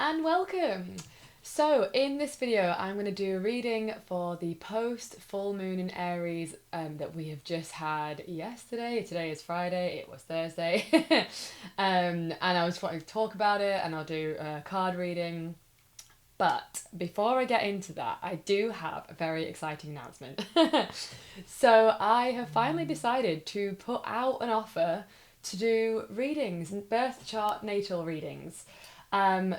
and welcome! So in this video I'm going to do a reading for the post full moon in Aries that we have just had yesterday. Today is Friday, it was Thursday. And I was wanting to talk about it, and I'll do a card reading. But before I get into that, I do have a very exciting announcement. So I have finally decided to put out an offer to do readings, birth chart natal readings,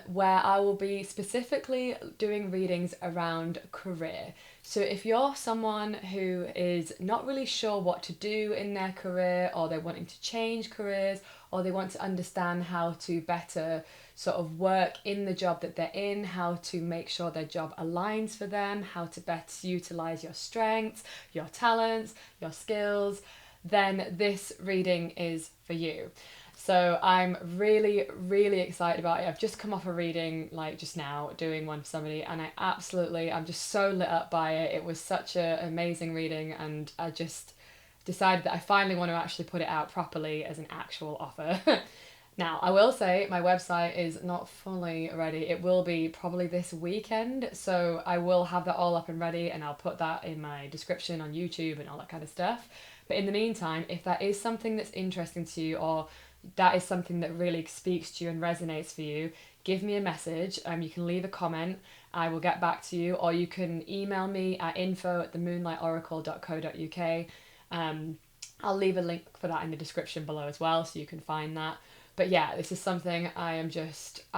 where I will be specifically doing readings around career. So if you're someone who is not really sure what to do in their career, or they're wanting to change careers, or they want to understand how to better sort of work in the job that they're in, how to make sure their job aligns for them, how to best utilize your strengths, your talents, your skills, then this reading is for you. So I'm really, really excited about it. I've just come off a reading like just now, doing one for somebody, and I'm just so lit up by it. It was such an amazing reading, and I just decided that I finally want to actually put it out properly as an actual offer. Now, I will say my website is not fully ready. It will be probably this weekend, so I will have that all up and ready, and I'll put that in my description on YouTube and all that kind of stuff. But in the meantime, if that is something that's interesting to you, or that is something that really speaks to you and resonates for you, give me a message. You can leave a comment. I will get back to you, or you can email me at info@themoonlightoracle.co.uk. I'll leave a link for that in the description below as well, so you can find that. But yeah, this is something I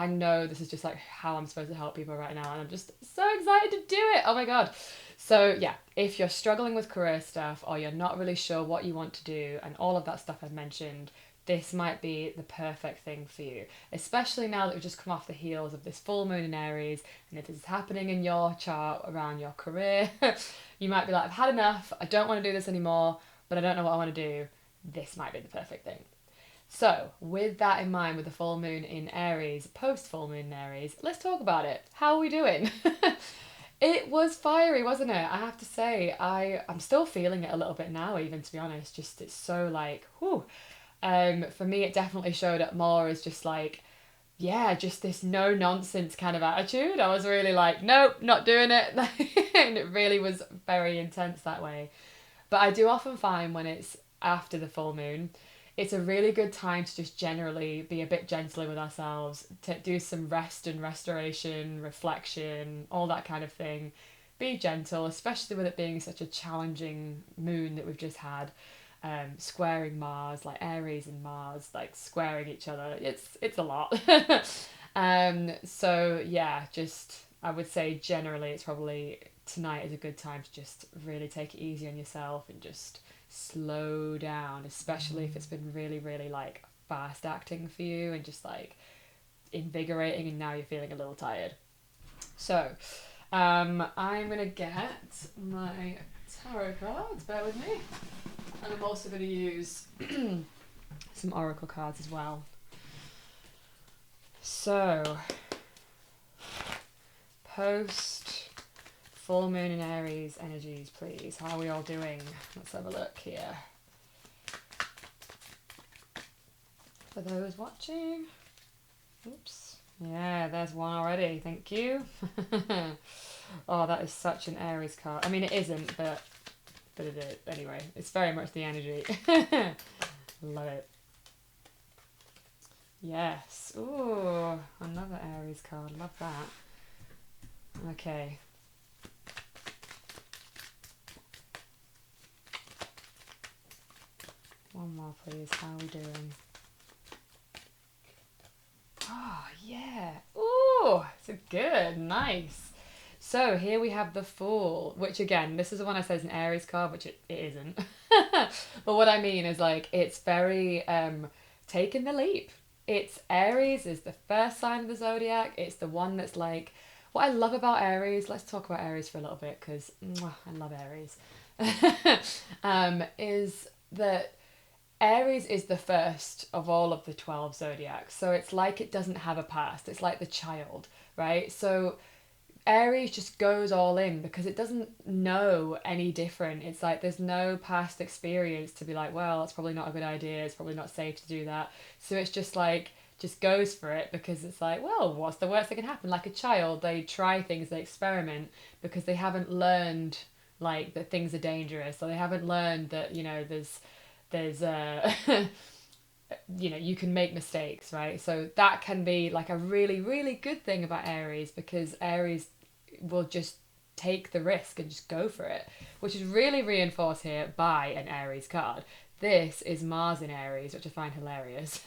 know this is just like how I'm supposed to help people right now, and I'm just so excited to do it. Oh my God. So yeah, if you're struggling with career stuff, or you're not really sure what you want to do and all of that stuff I've mentioned, this might be the perfect thing for you, especially now that we've just come off the heels of this full moon in Aries. And if this is happening in your chart around your career, you might be like, I've had enough, I don't want to do this anymore, but I don't know what I want to do. This might be the perfect thing. So, with that in mind, with the full moon in Aries, post full moon in Aries, let's talk about it. How are we doing? It was fiery, wasn't it? I have to say, I'm still feeling it a little bit now, even, to be honest. Just, it's so like, whew. For me, it definitely showed up more as just like, yeah, just this no nonsense kind of attitude. I was really like, nope, not doing it. And it really was very intense that way. But I do often find when it's after the full moon, it's a really good time to just generally be a bit gentler with ourselves, to do some rest and restoration, reflection, all that kind of thing. Be gentle, especially with it being such a challenging moon that we've just had. Squaring Mars, like Aries and Mars, like squaring each other. It's a lot. So yeah, just I would say generally it's probably tonight is a good time to just really take it easy on yourself and just slow down, especially if it's been really, really like fast acting for you and just like invigorating, and now you're feeling a little tired. So I'm gonna get my tarot cards, bear with me. And I'm also going to use some oracle cards as well. So, post full moon in Aries energies, please. How are we all doing? Let's have a look here. For those watching. Oops. Yeah, there's one already. Thank you. Oh, that is such an Aries card. I mean, it isn't, but it is. Anyway, it's very much the energy. Love it. Yes. Ooh, another Aries card. Love that. Okay. One more, please. How are we doing? Oh, yeah. Ooh, it's good. Nice. So here we have the Fool, which again, this is the one I said is an Aries card, which it isn't. But what I mean is like, it's very taking the leap. It's Aries is the first sign of the zodiac. It's the one that's like, what I love about Aries, let's talk about Aries for a little bit, because I love Aries, is that Aries is the first of all of the 12 zodiacs. So it's like it doesn't have a past. It's like the child, right? So Aries just goes all in because it doesn't know any different. It's like there's no past experience to be like, well, it's probably not a good idea. It's probably not safe to do that. So it's just like just goes for it because it's like, well, what's the worst that can happen? Like a child, they try things, they experiment because they haven't learned like that things are dangerous, or they haven't learned that, you know, there's you know, you can make mistakes, right? So that can be like a really, really good thing about Aries, because Aries will just take the risk and just go for it, which is really reinforced here by an Aries card. This is Mars in Aries, which I find hilarious.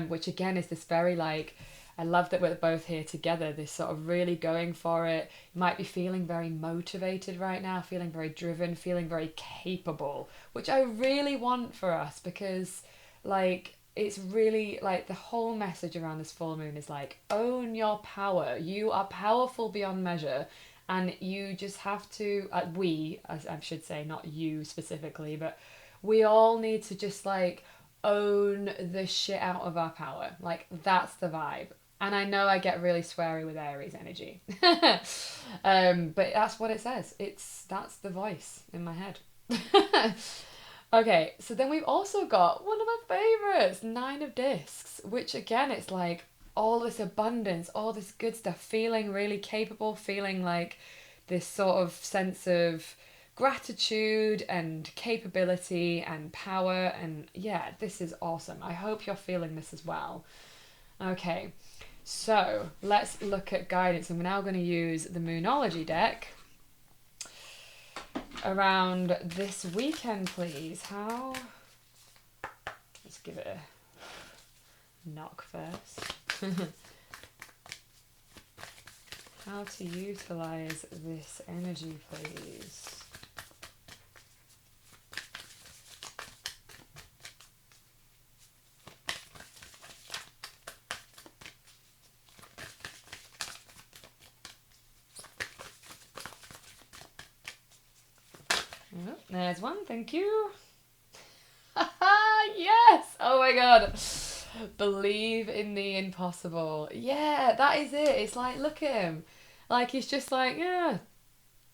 Which again is this very like, I love that we're both here together, this sort of really going for it. You might be feeling very motivated right now, feeling very driven, feeling very capable, which I really want for us, because like it's really like the whole message around this full moon is like, own your power. You are powerful beyond measure, and you just have to, we, as I should say, not you specifically, but we all need to just like own the shit out of our power. Like that's the vibe. And I know I get really sweary with Aries energy. But that's what it says. That's the voice in my head. Okay, so then we've also got one of my favourites, Nine of Discs, which again, it's like all this abundance, all this good stuff, feeling really capable, feeling like this sort of sense of gratitude and capability and power. And yeah, this is awesome. I hope you're feeling this as well. Okay, so let's look at guidance. And we're now going to use the Moonology deck around this weekend, please. Let's give it a knock first. How to utilize this energy, please. Oh, there's one, thank you. Yes! Oh my god. Believe in the impossible. Yeah, that is it. It's like, look at him. Like, he's just like, yeah,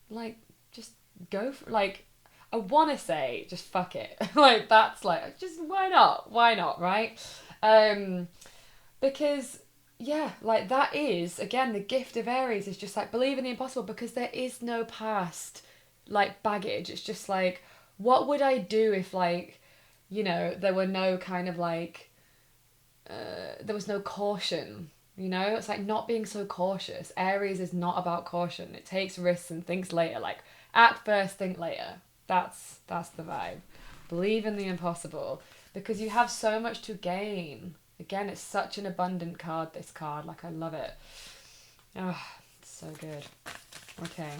like, just go for, like, I want to say, just fuck it. Like, that's like, just, why not? Why not, right? Because, yeah, like, that is, again, the gift of Aries is just like, believe in the impossible, because there is no past, like, baggage. It's just like, what would I do if, like, you know, there were no kind of like, there was no caution, you know? It's like not being so cautious. Aries is not about caution. It takes risks and thinks later. Like, act first, think later. That's the vibe. Believe in the impossible, because you have so much to gain. Again, it's such an abundant card, this card. Like, I love it. Oh, it's so good. Okay.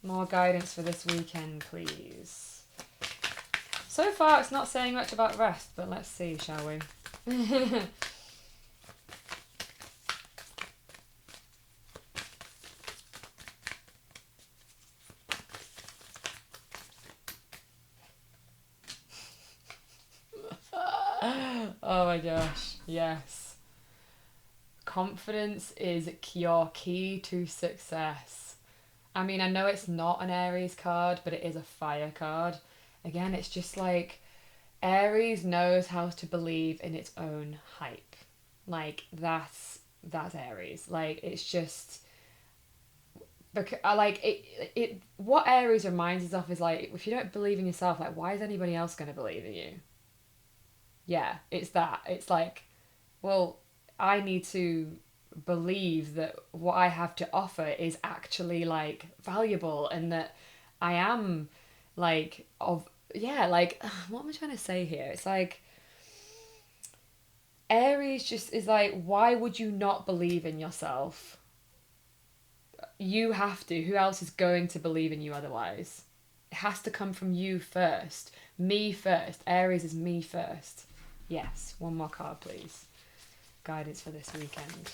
More guidance for this weekend, please. So far, it's not saying much about rest, but let's see, shall we? Oh my gosh, yes. Confidence is your key to success. I mean, I know it's not an Aries card, but it is a fire card. Again, it's just like Aries knows how to believe in its own hype. Like, that's Aries. Like, it's just, because I like it what Aries reminds us of is like, if you don't believe in yourself, like, why is anybody else going to believe in you? Yeah, it's that. It's like, well, I need to believe that what I have to offer is actually like valuable, and that I am like of, yeah, like, what am I trying to say here? It's like Aries just is like, why would you not believe in yourself? You have to. Who else is going to believe in you otherwise? It has to come from you first. Me first. Aries is me first. Yes, one more card, please. Guidance for this weekend.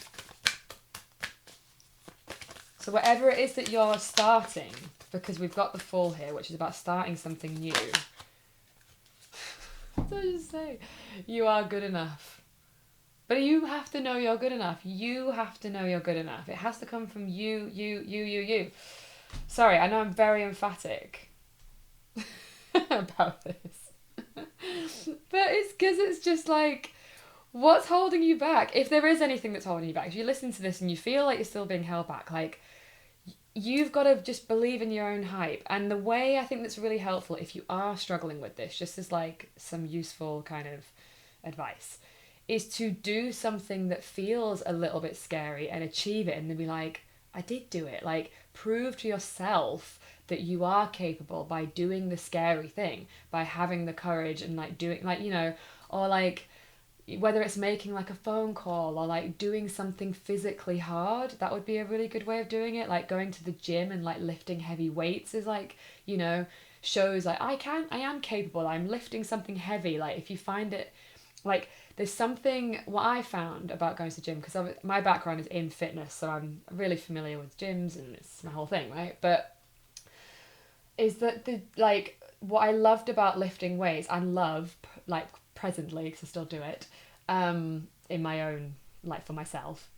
So whatever it is that you're starting, because we've got the Fool here, which is about starting something new. What did I just say? You are good enough. But you have to know you're good enough. You have to know you're good enough. It has to come from you. Sorry, I know I'm very emphatic about this. But it's because it's just like, what's holding you back? If there is anything that's holding you back, if you listen to this and you feel like you're still being held back, like, you've got to just believe in your own hype. And the way I think that's really helpful, if you are struggling with this, just as like some useful kind of advice, is to do something that feels a little bit scary and achieve it, and then be like, I did do it. Like, prove to yourself that you are capable by doing the scary thing, by having the courage and like doing, like, you know, or like, whether it's making like a phone call or like doing something physically hard. That would be a really good way of doing it. Like going to the gym and like lifting heavy weights is like, you know, shows like I am capable, I'm lifting something heavy. Like if you find it, like, there's something, what I found about going to the gym, because my background is in fitness, so I'm really familiar with gyms and it's my whole thing, right? But is that the, like, what I loved about lifting weights, and love, like, presently, because I still do it, in my own, like, for myself,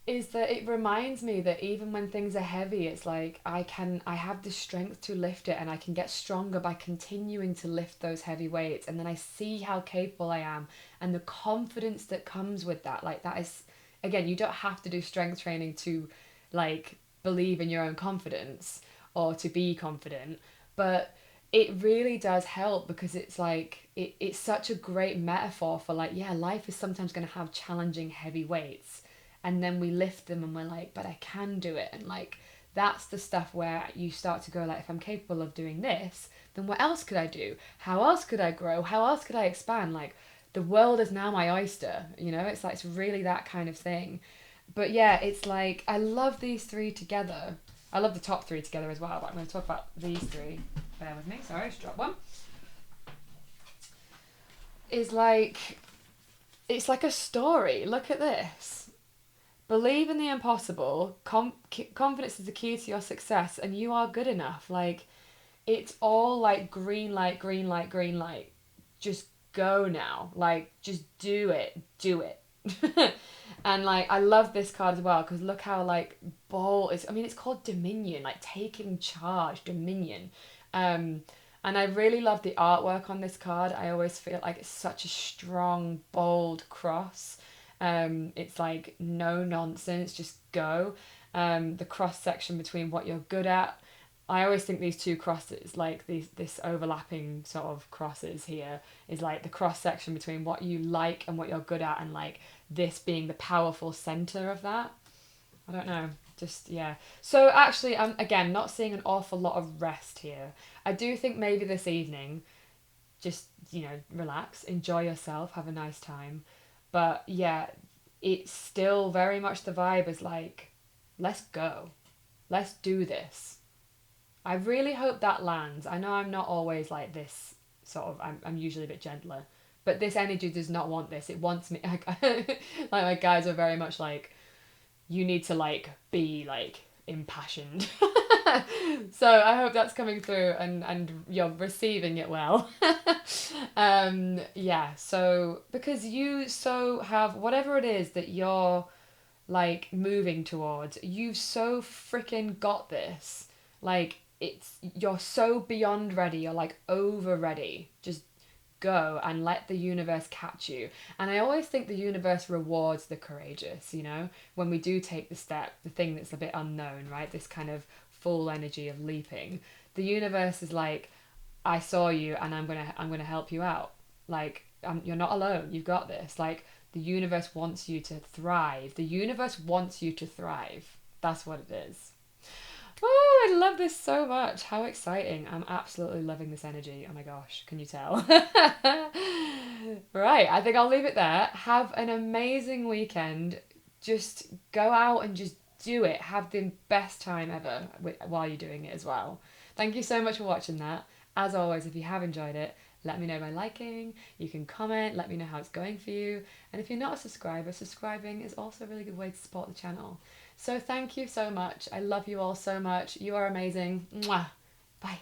is that it reminds me that even when things are heavy, it's like I have the strength to lift it, and I can get stronger by continuing to lift those heavy weights, and then I see how capable I am, and the confidence that comes with that. Like, that is, again, you don't have to do strength training to, like, believe in your own confidence or to be confident, but it really does help, because it's like it's such a great metaphor for, like, yeah, life is sometimes going to have challenging heavy weights, and then we lift them and we're like, but I can do it. And like, that's the stuff where you start to go like, if I'm capable of doing this, then what else could I do? How else could I grow? How else could I expand? Like, the world is now my oyster, you know? It's like, it's really that kind of thing. But yeah, it's like, I love these three together. I love the top three together as well, but I'm going to talk about these three. Bear with me, sorry, I just dropped one. Is like, it's like a story. Look at this. Believe in the impossible. Confidence is the key to your success, and you are good enough. Like, it's all like green light, green light, green light. Just go now. Like, just do it. Do it. And like, I love this card as well, because look how like bold it's, I mean, it's called Dominion, like taking charge, Dominion. Um, and I really love the artwork on this card. I always feel like it's such a strong, bold cross. It's like no nonsense, just go. The cross section between what you're good at. I always think these two crosses, like this overlapping sort of crosses here, is like the cross section between what you like and what you're good at, and like this being the powerful center of that. I don't know. Just, yeah. So actually, I'm again not seeing an awful lot of rest here. I do think maybe this evening, just, you know, relax, enjoy yourself, have a nice time. But yeah, it's still very much the vibe is like, let's go. Let's do this. I really hope that lands. I know I'm not always like this, sort of, I'm usually a bit gentler. But this energy does not want this. It wants me, like my guys are very much like, you need to like be like impassioned. So I hope that's coming through, and you're receiving it well. Yeah, so because you so have whatever it is that you're like moving towards, you've so freaking got this. Like, it's, you're so beyond ready, you're like over ready. Just go and let the universe catch you. And I always think the universe rewards the courageous, you know, when we do take the step, the thing that's a bit unknown, right? This kind of full energy of leaping. The universe is like, I saw you, and I'm gonna help you out. Like, you're not alone. You've got this. Like, the universe wants you to thrive. The universe wants you to thrive. That's what it is. Oh, I love this so much. How exciting. I'm absolutely loving this energy. Oh my gosh, can you tell? Right, I think I'll leave it there. Have an amazing weekend. Just go out and just do it. Have the best time ever while you're doing it as well. Thank you so much for watching that. As always, if you have enjoyed it, let me know by liking. You can comment, let me know how it's going for you. And if you're not a subscriber, subscribing is also a really good way to support the channel. So thank you so much. I love you all so much. You are amazing. Mwah. Bye.